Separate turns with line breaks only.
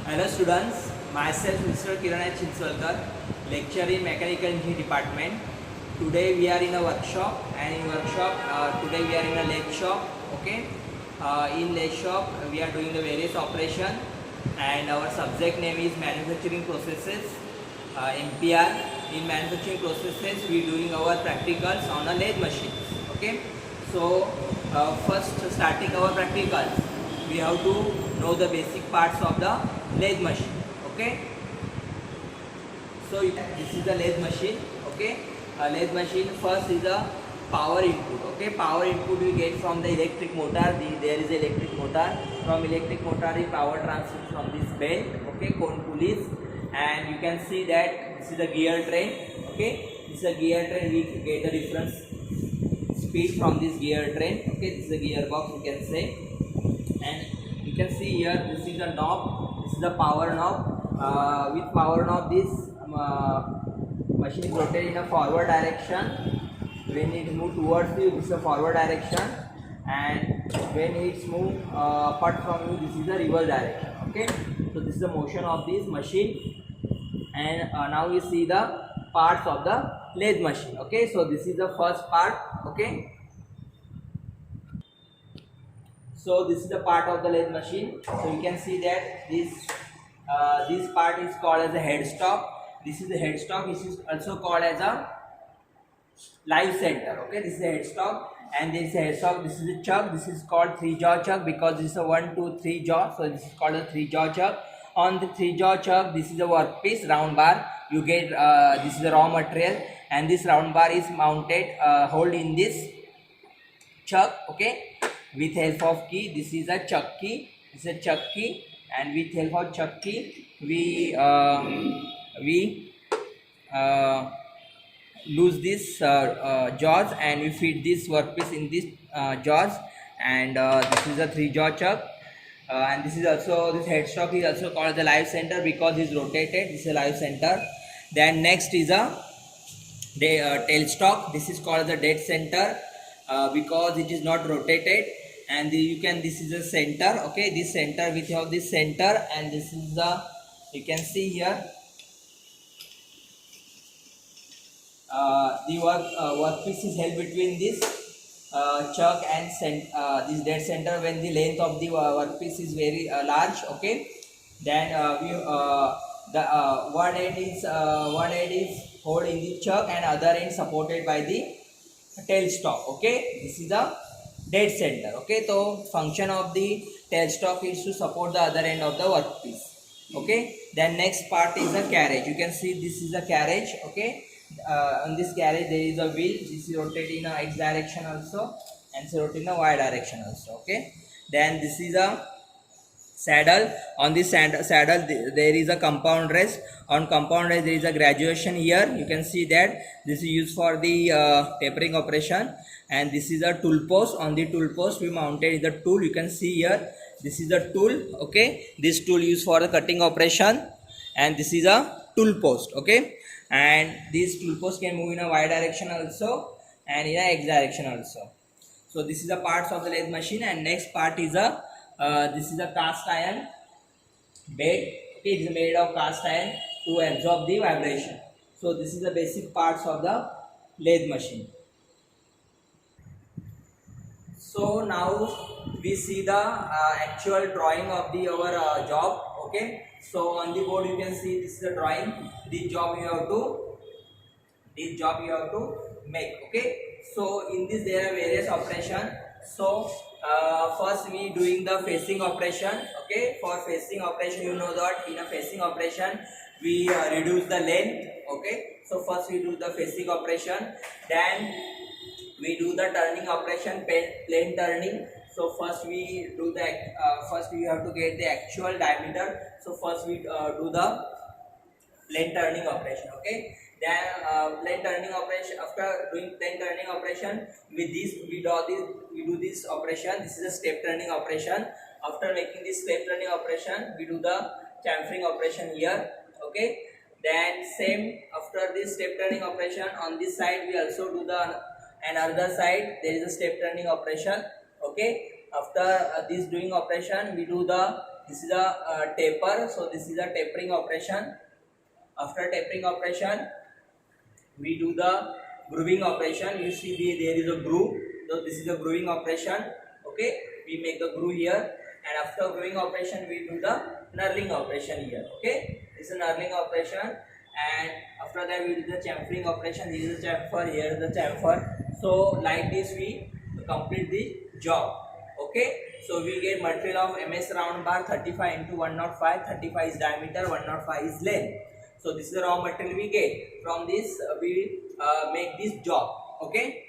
Hello students, myself Mr. Kiran H. Chinsolkar, lecturer in Mechanical Engineering Department. Today we are in a workshop and in workshop today we are in a lathe shop. Okay, in lathe shop we are doing the various operation and our subject name is manufacturing processes, MPR. In manufacturing processes we are doing our practicals on a lathe machine. Okay, so first starting our practicals we have to know the basic parts of the lathe machine. Okay, so this is the lathe machine. Okay, lathe machine first is the power input. Okay, power input we get from the electric motor. There is electric motor. From electric motor the power transfers from this belt. Okay, cone pulleys, and you can see that this is the gear train. Okay, this is a gear train. We get the difference speed from this gear train. Okay, this is a gearbox you can say, and you can see here this is the knob. This is the power knob. With power knob this machine is rotated in a forward direction. When it move towards you, this is a forward direction, and when it's move apart from you, this is the reverse direction. Okay, so this is the motion of this machine, and now we see the parts of the lathe machine. Okay, so this is the first part. Okay, so this is the part of the lathe machine. So you can see that this part is called as a headstock. This is the headstock. This is also called as a live center. Okay, this is a headstock, and this is a headstock. This is a chuck. This is called 3-jaw chuck because this is a 1, 2, 3 jaw. So this is called a 3-jaw chuck. On the 3-jaw chuck, this is a workpiece round bar. You get this is the raw material, and this round bar is mounted hold in this chuck. Okay, with help of key. This is a chuck key. This is a chuck key, and with help of chuck key we lose this jaws, and we feed this workpiece in this jaws, and this is a 3-jaw chuck, and this is also this headstock is also called the live center because it's rotated. This is a live center. Then next is a tailstock. This is called the dead center because it is not rotated, and this is a center. Okay, this center we have this center, and this is the you can see here the workpiece is held between this chuck and this dead center when the length of the workpiece is very large. Okay, then one end is hold in the chuck and other end supported by the tailstock. Okay, this is the dead center. Okay, so function of the tailstock is to support the other end of the workpiece. Okay, then next part is the carriage. You can see this is the carriage. Okay, on this carriage there is a wheel. This is rotated in a x direction also, and it's rotated in a y direction also. Okay, then this is a saddle. On this saddle there is a compound rest. On compound rest there is a graduation here. You can see that this is used for the tapering operation, and this is a tool post. On the tool post we mounted the tool. You can see here this is the tool. Okay, this tool used for the cutting operation, and this is a tool post. Okay, and this tool post can move in a y direction also and in a x direction also. So this is the parts of the lathe machine, and next part is a this is a cast iron bed. Okay, it is made of cast iron to absorb the vibration. So this is the basic parts of the lathe machine. So now we see the actual drawing of the our job. Okay, so on the board you can see this is the drawing. This job you have to make. Okay, so in this there are various operation. So first we doing the facing operation. Okay, for facing operation you know that in a facing operation we reduce the length. Okay, so first we do the facing operation, then we do the turning operation, plane turning. So first we do the first we have to get the actual diameter. So first we do the plane turning operation. Okay, then plane turning operation. After doing plane turning operation, with this we do this operation. This is a step turning operation. After making this step turning operation, we do the chamfering operation here. Okay, then same after this step turning operation, on this side we also do the another side there is a step turning operation. Okay, after this doing operation we do the this is a taper, so this is a tapering operation. After tapering operation, we do the grooving operation. You see there is a groove, so this is the grooving operation. Okay, we make the groove here, and after grooving operation we do the knurling operation here. Okay, this is a knurling operation, and after that we do the chamfering operation. This is the chamfer, here is the chamfer. So like this we complete the job. Okay, so we get material of MS round bar 35 into 105. 35 is diameter, 105 is length. So this is the raw material we get. From this we make this job. Okay.